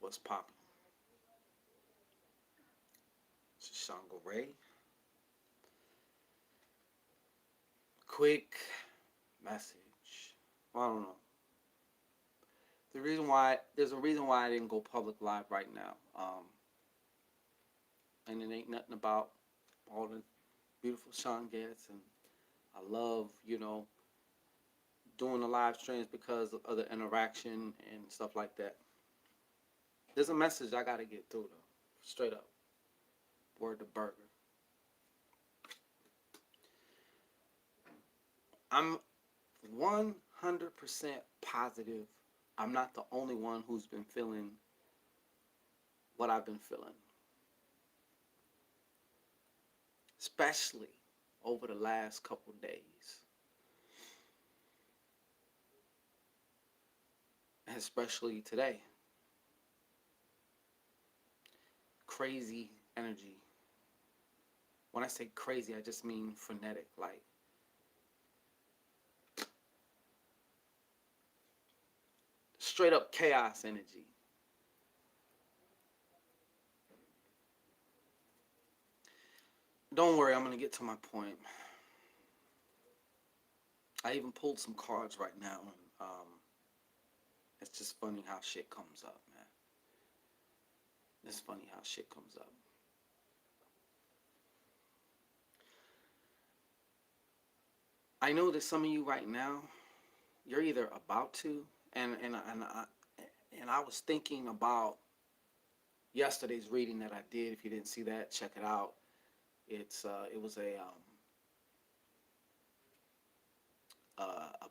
What's poppin'? This is ShanGO Ray. Quick message. Well, I don't know. There's a reason why I didn't go public live right now. And it ain't nothing about all the beautiful Sean gets, and I love doing the live streams because of the interaction and stuff like that. There's a message I gotta get through though, straight up. Word to burger. I'm 100% positive I'm not the only one who's been feeling what I've been feeling, especially over the last couple days, and especially today. Crazy energy. When I say crazy, I just mean frenetic, like straight up chaos energy. Don't worry, I'm gonna get to my point. I even pulled some cards right now, and it's just funny how shit comes up, man. It's funny how shit comes up. I know that some of you right now, you're either about to, and I was thinking about yesterday's reading that I did. If you didn't see that, check it out. It was a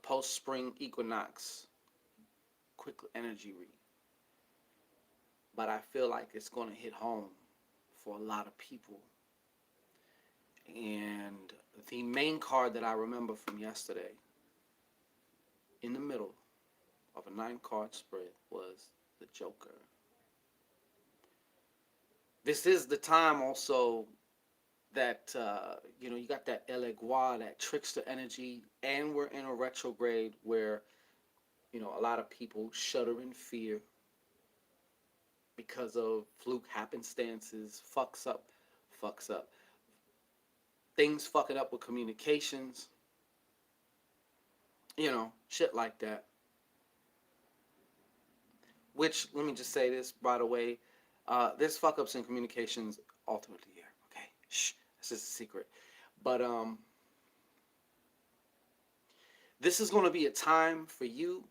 post spring equinox quick energy read, but I feel like it's going to hit home for a lot of people. And the main card that I remember from yesterday, in the middle of a 9 card spread, was the Joker. This is the time also that you got that Elegua, that trickster energy, and we're in a retrograde where a lot of people shudder in fear because of fluke happenstances, fucks up, things fucking up with communications, shit like that. Which, let me just say this by the way, there's fuck ups in communications ultimately here. Okay, shh, this is a secret. But this is going to be a time for you.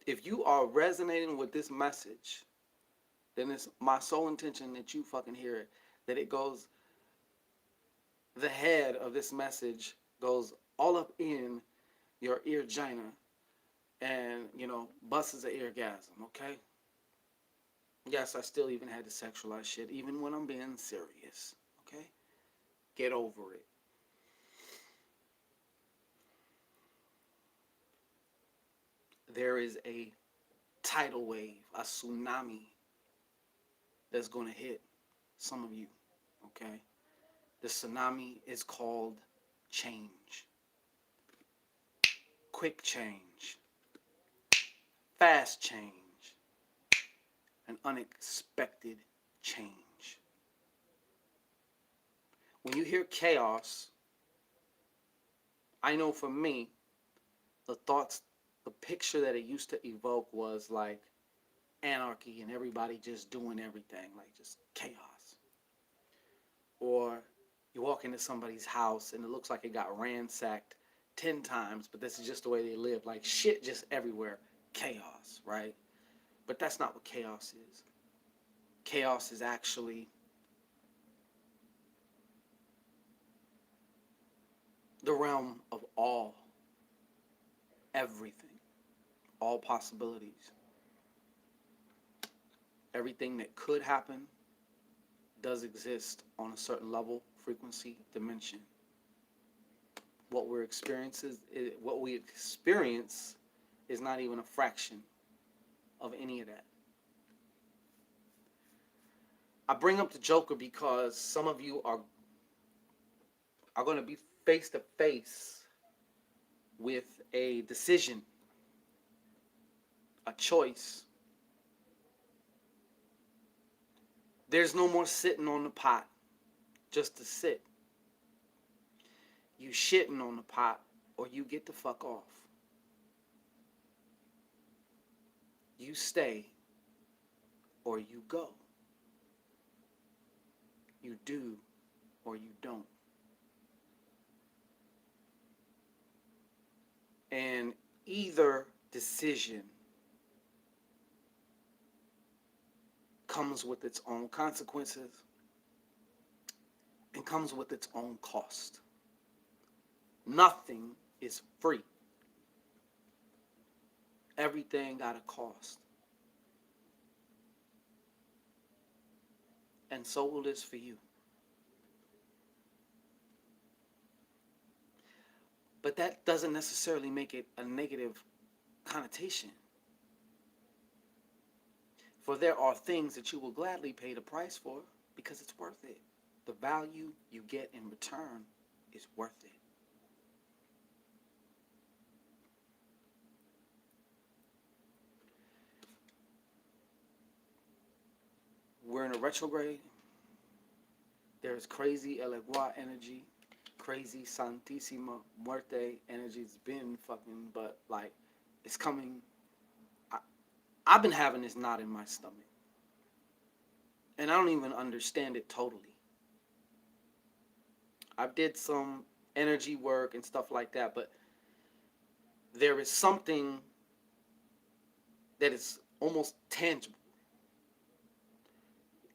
If you are resonating with this message, then it's my sole intention that you fucking hear it. That it goes, the head of this message goes all up in your ear gina and, busts an eargasm, okay? Yes, I still even had to sexualize shit, even when I'm being serious, okay? Get over it. There is a tidal wave, a tsunami that's going to hit some of you, okay? The tsunami is called change. Quick change, fast change, and unexpected change. When you hear chaos, I know for me, the picture that it used to evoke was like anarchy and everybody just doing everything, like just chaos. Or you walk into somebody's house and it looks like it got ransacked 10 times, but this is just the way they live. Like shit just everywhere. Chaos, right? But that's not what chaos is. Chaos is actually the realm of all, everything, all possibilities. Everything that could happen does exist on a certain level, frequency, dimension. What we experience is not even a fraction of any of that. I bring up the Joker because some of you are going to be face to face with a decision, a choice, There's no more sitting on the pot just to sit. You shitting on the pot or you get the fuck off. You stay or you go. You do or you don't. And either decision comes with its own consequences and comes with its own cost. Nothing is free. Everything got a cost. And so will this for you. But that doesn't necessarily make it a negative connotation. For there are things that you will gladly pay the price for because it's worth it. The value you get in return is worth it. We're in a retrograde. There's crazy El Egua energy, crazy Santísima Muerte energy. It's been fucking, but like, it's coming. I've been having this knot in my stomach. And I don't even understand it totally. I did some energy work and stuff like that, but there is something that is almost tangible.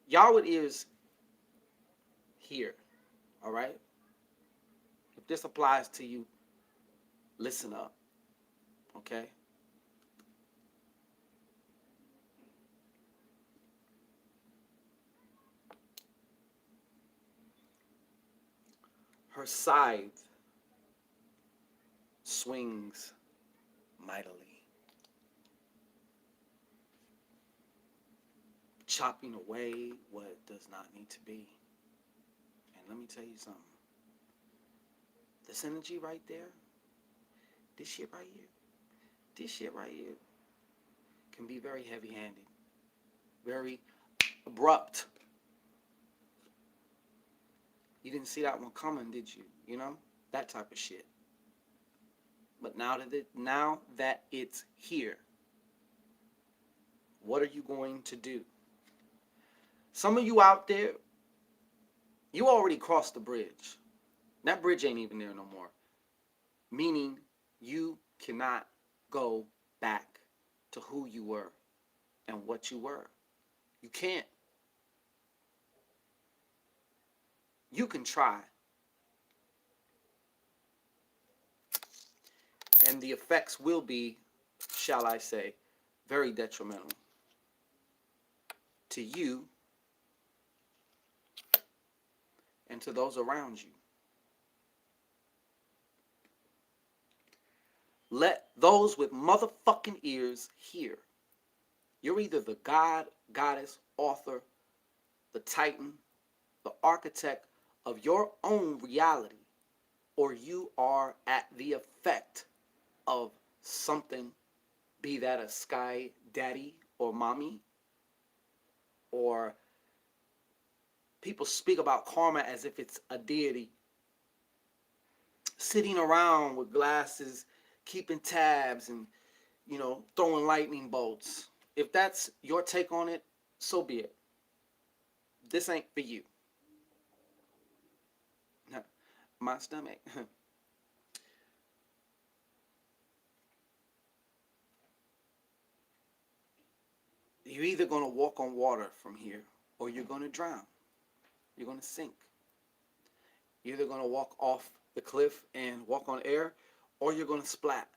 Yahweh is here, all right? If this applies to you, listen up, okay? Her scythe swings mightily, chopping away what does not need to be. And let me tell you something. This energy right there, this shit right here, can be very heavy-handed, very abrupt. You didn't see that one coming, did you? You know, that type of shit. But now that it's here, what are you going to do? Some of you out there, you already crossed the bridge. That bridge ain't even there no more. Meaning you cannot go back to who you were and what you were. You can't. You can try. And the effects will be, shall I say, very detrimental to you and to those around you. Let those with motherfucking ears hear. You're either the God, goddess, author, the titan, the architect of your own reality, or you are at the effect of something, be that a sky daddy or mommy, or people speak about karma as if it's a deity sitting around with glasses, keeping tabs and, you know, throwing lightning bolts. If that's your take on it, so be it. This ain't for you. My stomach. You're either going to walk on water from here or you're going to drown. You're going to sink. You're either going to walk off the cliff and walk on air or you're going to splat.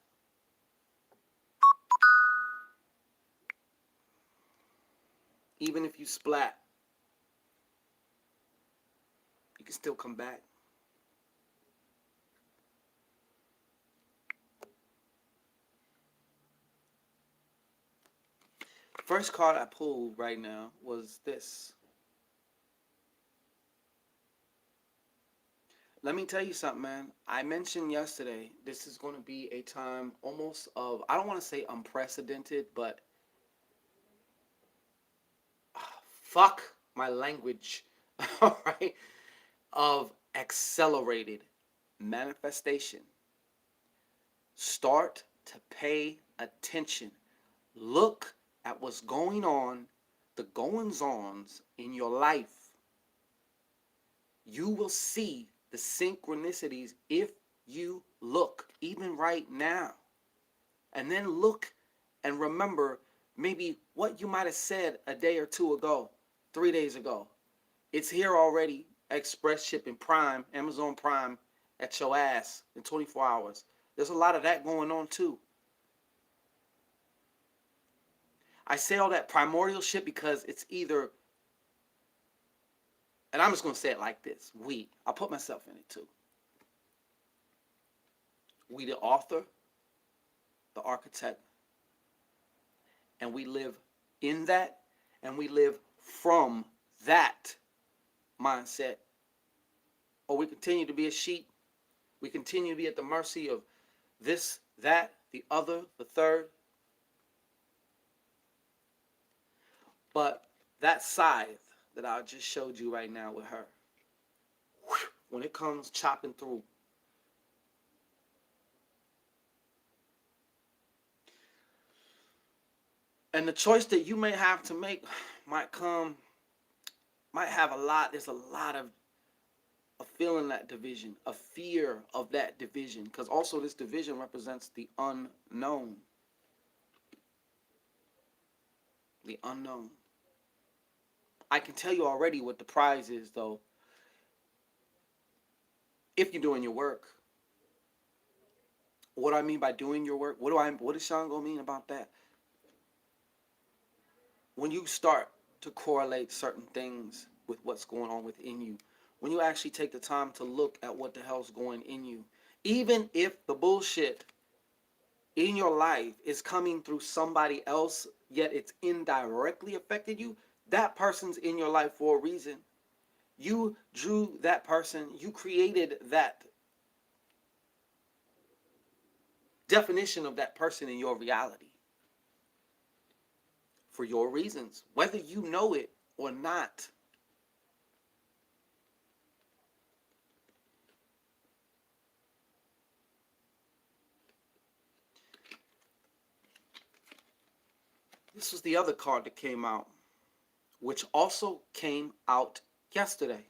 Even if you splat, you can still come back. First card I pulled right now was this. Let me tell you something, man. I mentioned yesterday this is going to be a time almost of, I don't want to say unprecedented, but fuck my language, all right, of accelerated manifestation. Start to pay attention. Look at what's going on, the goings ons in your life. You will see the synchronicities if you look, even right now. And then look and remember maybe what you might have said a day or two ago, 3 days ago. It's here already. Express shipping, Prime, Amazon Prime at your ass in 24 hours. There's a lot of that going on too. I say all that primordial shit because it's either, and I'm just going to say it like this, I put myself in it too. We, the author, the architect, and we live in that, and we live from that mindset. Or we continue to be a sheep. We continue to be at the mercy of this, that, the other, the third. But that scythe that I just showed you right now with her, when it comes chopping through, and the choice that you may have to make might have a lot, there's a lot of feeling that division, a fear of that division, because also this division represents the unknown. The unknown. I can tell you already what the prize is, though. If you're doing your work. What do I mean by doing your work? What does ShanGO mean about that? When you start to correlate certain things with what's going on within you, when you actually take the time to look at what the hell's going in you, even if the bullshit in your life is coming through somebody else, yet it's indirectly affected you, that person's in your life for a reason. You drew that person, you created that definition of that person in your reality for your reasons, whether you know it or not. This was the other card that came out, which also came out yesterday.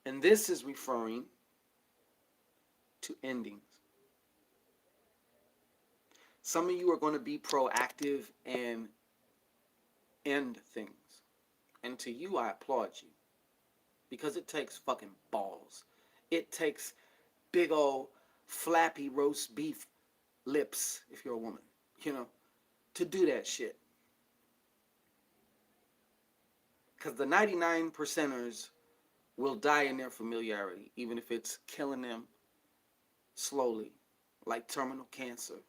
And this is referring to endings. Some of you are going to be proactive and end things. And to you, I applaud you. Because it takes fucking balls. It takes big old flappy roast beef lips, if you're a woman, to do that shit. Because the 99 percenters will die in their familiarity, even if it's killing them slowly, like terminal cancer.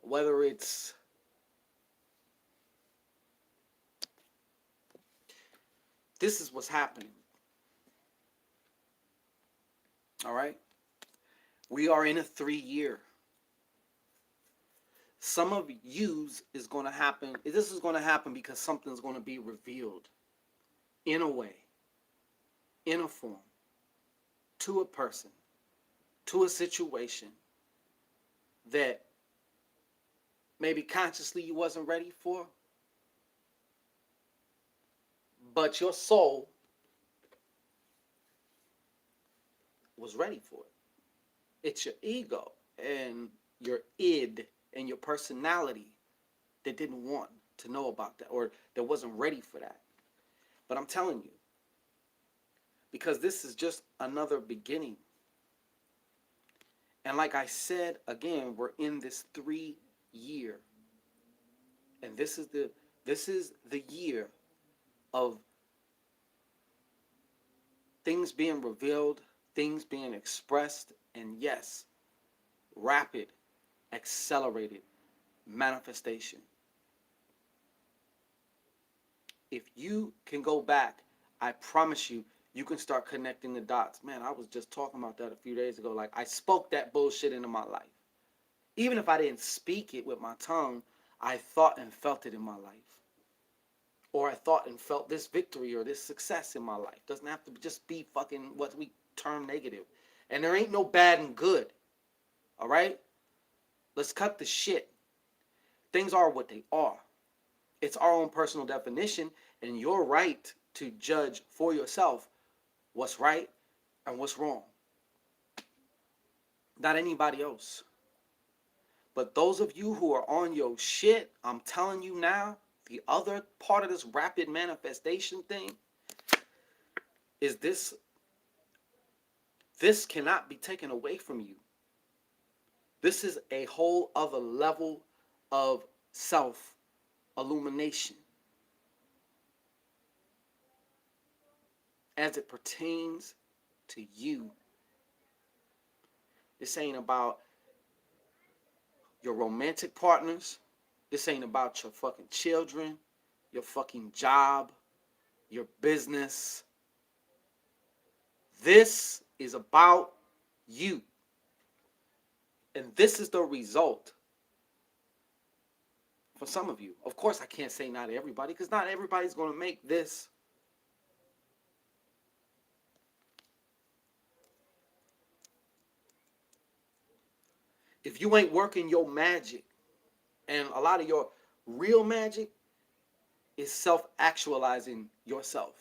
Whether it's this is what's happening. All right? We are in a 3-year. Some of yous is going to happen. This is going to happen because something's going to be revealed in a way, in a form, to a person, to a situation that maybe consciously you wasn't ready for, but your soul was ready for it. It's your ego and your id and your personality that didn't want to know about that, or that wasn't ready for that. But I'm telling you, because this is just another beginning. And like I said, again, we're in this 3-year. And this is the year of things being revealed, things being expressed, and yes, rapid, accelerated manifestation. If you can go back, I promise you, you can start connecting the dots. Man, I was just talking about that a few days ago. Like, I spoke that bullshit into my life. Even if I didn't speak it with my tongue, I thought and felt it in my life. Or I thought and felt this victory or this success in my life. Doesn't have to just be fucking what we term negative. And there ain't no bad and good. All right? Let's cut the shit. Things are what they are. It's our own personal definition, and your right to judge for yourself what's right and what's wrong. Not anybody else. But those of you who are on your shit, I'm telling you now, the other part of this rapid manifestation thing is this cannot be taken away from you. This is a whole other level of self-illumination as it pertains to you. This ain't about your romantic partners. This ain't about your fucking children, your fucking job, your business. This is about you. And this is the result for some of you. Of course, I can't say not everybody, because not everybody's going to make this. If you ain't working your magic, and a lot of your real magic is self-actualizing yourself.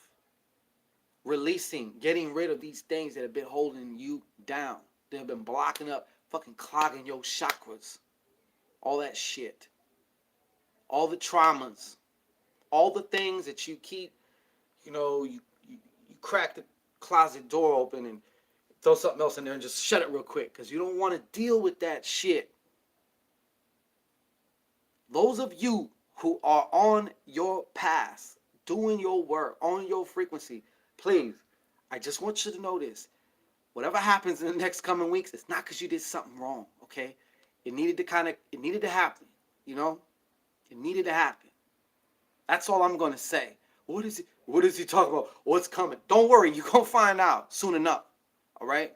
Releasing, getting rid of these things that have been holding you down. That have been blocking up, fucking clogging your chakras. All that shit. All the traumas. All the things that you keep, you crack the closet door open and throw something else in there and just shut it real quick because you don't want to deal with that shit. Those of you who are on your path, doing your work, on your frequency, please, I just want you to know this. Whatever happens in the next coming weeks, it's not because you did something wrong, okay? It needed to happen, It needed to happen. That's all I'm going to say. What is he talking about? What's coming? Don't worry, you're going to find out soon enough, all right?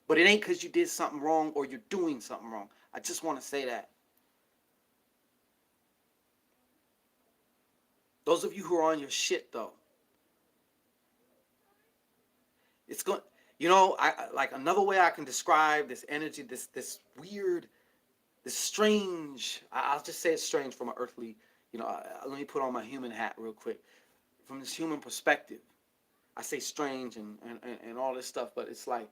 But it ain't because you did something wrong or you're doing something wrong. I just want to say that. Those of you who are on your shit, though, it's going, I like another way I can describe this energy, this weird, this strange, I'll just say it's strange from an earthly, let me put on my human hat real quick. From this human perspective, I say strange and all this stuff, but it's like,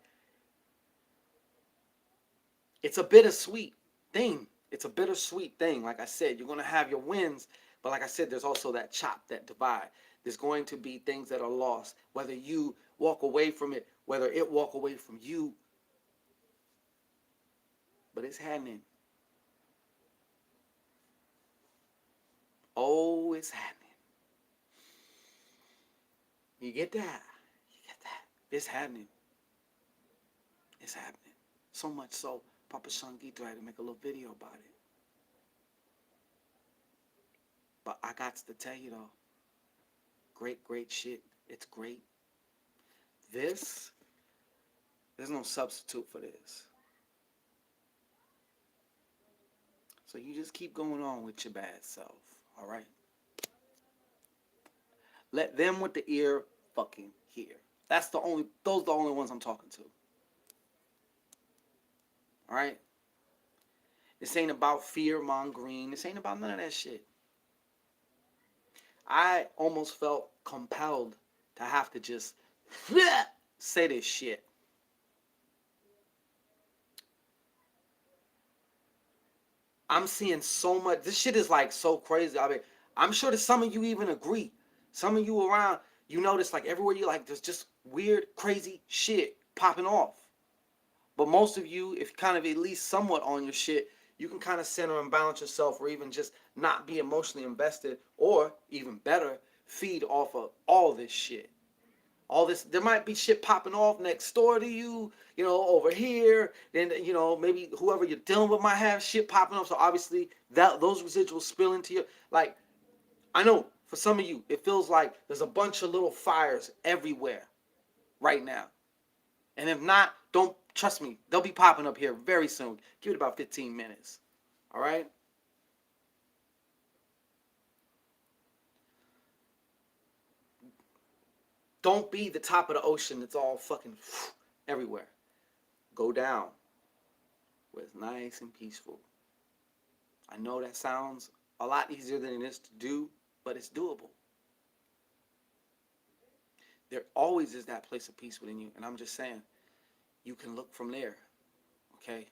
it's a bittersweet thing. It's a bittersweet thing. Like I said, you're going to have your wins, but like I said, there's also that chop, that divide. There's going to be things that are lost, whether you walk away from it, whether it walk away from you. But it's happening. Oh, it's happening. You get that? It's happening. It's happening. So much so, Papa ShanGO had to make a little video about it. But I got to tell you though, great shit. It's great. There's no substitute for this. So you just keep going on with your bad self, all right? Let them with the ear fucking hear. Those are the only ones I'm talking to. All right? This ain't about fear mongering. This ain't about none of that shit. I almost felt compelled to have to just say this shit. I'm seeing so much. This shit is like so crazy. I mean, I'm sure that some of you even agree. Some of you around, you notice like everywhere you like, there's just weird, crazy shit popping off. But most of you, if kind of at least somewhat on your shit, you can kind of center and balance yourself, or even just not be emotionally invested, or even better, feed off of all this shit. All this, there might be shit popping off next door to you, over here. Then, maybe whoever you're dealing with might have shit popping off. So obviously, those residuals spill into you. Like, I know for some of you, it feels like there's a bunch of little fires everywhere right now. And if not, don't trust me. They'll be popping up here very soon. Give it about 15 minutes. All right? Don't be the top of the ocean. It's all fucking everywhere. Go down where it's nice and peaceful. I know that sounds a lot easier than it is to do, but it's doable. There always is that place of peace within you. And I'm just saying, you can look from there. Okay?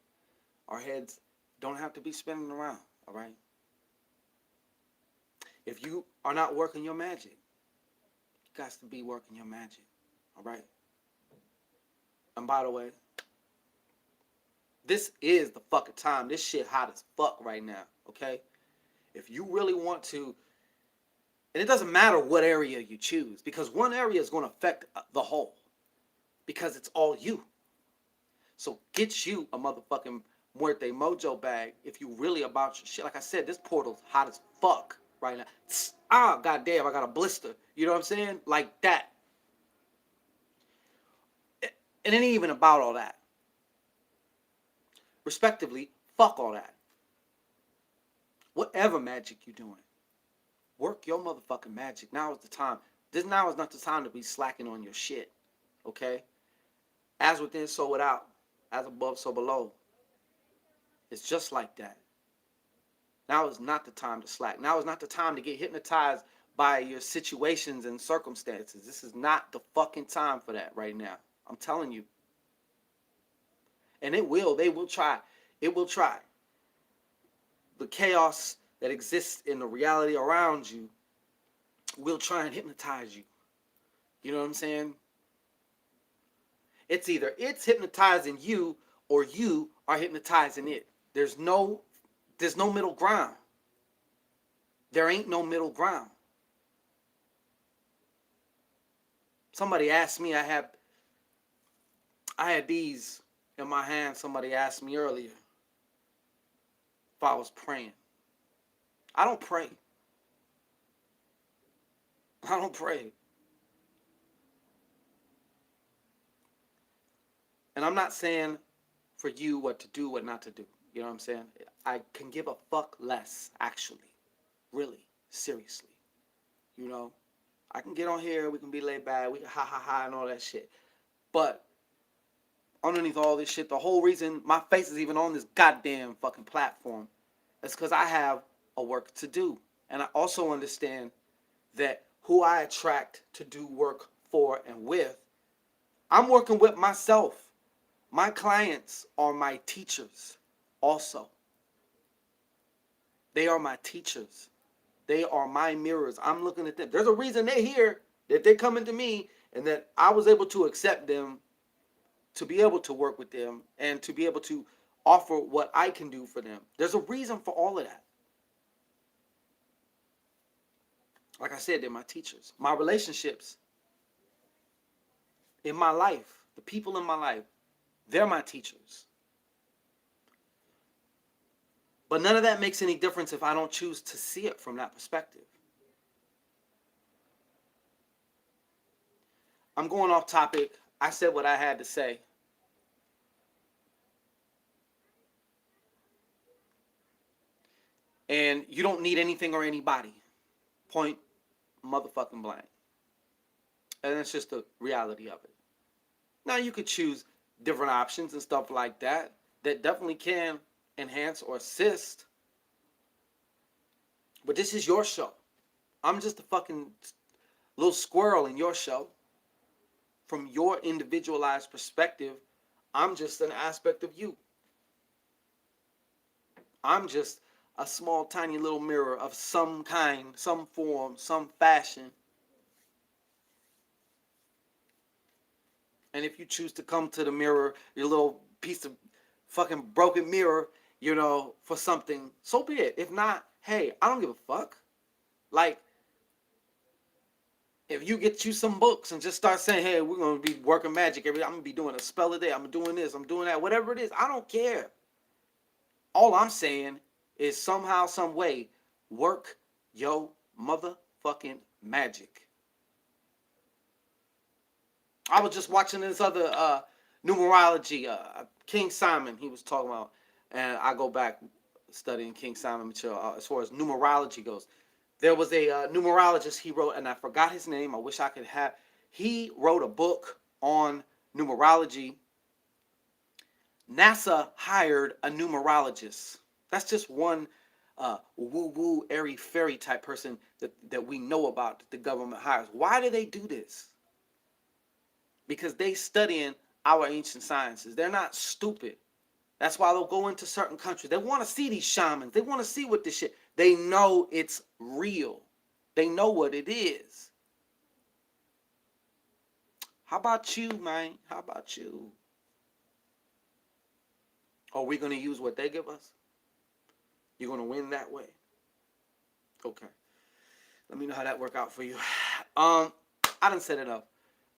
Our heads don't have to be spinning around. All right? If you are not working your magic, you got to be working your magic. All right? And by the way, this is the fucking time. This shit hot as fuck right now. Okay? If you really want to, and it doesn't matter what area you choose, because one area is going to affect the whole, because it's all you. So get you a motherfucking Muerte Mojo bag if you really about your shit. Like I said, this portal's hot as fuck right now. Ah, goddamn, I got a blister. You know what I'm saying? Like that. And it ain't even about all that. Respectively, fuck all that. Whatever magic you're doing, work your motherfucking magic. Now is the time. Now is not the time to be slacking on your shit. Okay? As within, so without. As above, so below. It's just like that. Now is not the time to slack. Now is not the time to get hypnotized by your situations and circumstances. This is not the fucking time for that right now. I'm telling you. And they will try. It will try. The chaos that exists in the reality around you will try and hypnotize you. You know what I'm saying? It's either it's hypnotizing you or you are hypnotizing it. There's no middle ground. There ain't no middle ground. Somebody asked me, I had these in my hand. Somebody asked me earlier if I was praying. I don't pray. I don't pray. And I'm not saying for you what to do, what not to do. You know what I'm saying? I can give a fuck less, actually. Really. Seriously. You know? I can get on here, we can be laid back, we can ha ha ha and all that shit. But underneath all this shit, the whole reason my face is even on this goddamn fucking platform is because I have a work to do. And I also understand that who I attract to do work for and with, I'm working with myself. My clients are my teachers also. They are my teachers. They are my mirrors. I'm looking at them. There's a reason they're here, that they're coming to me, and that I was able to accept them, to be able to work with them, and to be able to offer what I can do for them. There's a reason for all of that. Like I said, they're my teachers. My relationships in my life, the people in my life, they're my teachers. But none of that makes any difference if I don't choose to see it from that perspective. I'm going off topic. I said what I had to say. And you don't need anything or anybody. Point motherfucking blank. And that's just the reality of it. Now you could choose different options and stuff like that definitely can enhance or assist. But this is your show. I'm just a fucking little squirrel in your show. From your individualized perspective, I'm just an aspect of you. I'm just a small, tiny little mirror of some kind, some form, some fashion. And if you choose to come to the mirror, your little piece of fucking broken mirror, you know, for something, so be it. If not, hey, I don't give a fuck. Like, if you get you some books and just start saying, hey, we're going to be working magic every day, I'm going to be doing a spell a day, I'm doing this, I'm doing that, whatever it is, I don't care. All I'm saying is somehow, some way, work your motherfucking magic. I was just watching this other numerology, King Simon, he was talking about, and I go back studying King Simon material as far as numerology goes. There was a numerologist he wrote, and I forgot his name. I wish I could have. He wrote a book on numerology. NASA hired a numerologist. That's just one woo-woo, airy-fairy type person that we know about that the government hires. Why do they do this? Because they studying our ancient sciences. They're not stupid. That's why they'll go into certain countries. They want to see these shamans. They want to see what this shit. They know it's real. They know what it is. How about you, man? How about you? Are we going to use what they give us? You're going to win that way. Okay. Let me know how that work out for you. I done said enough.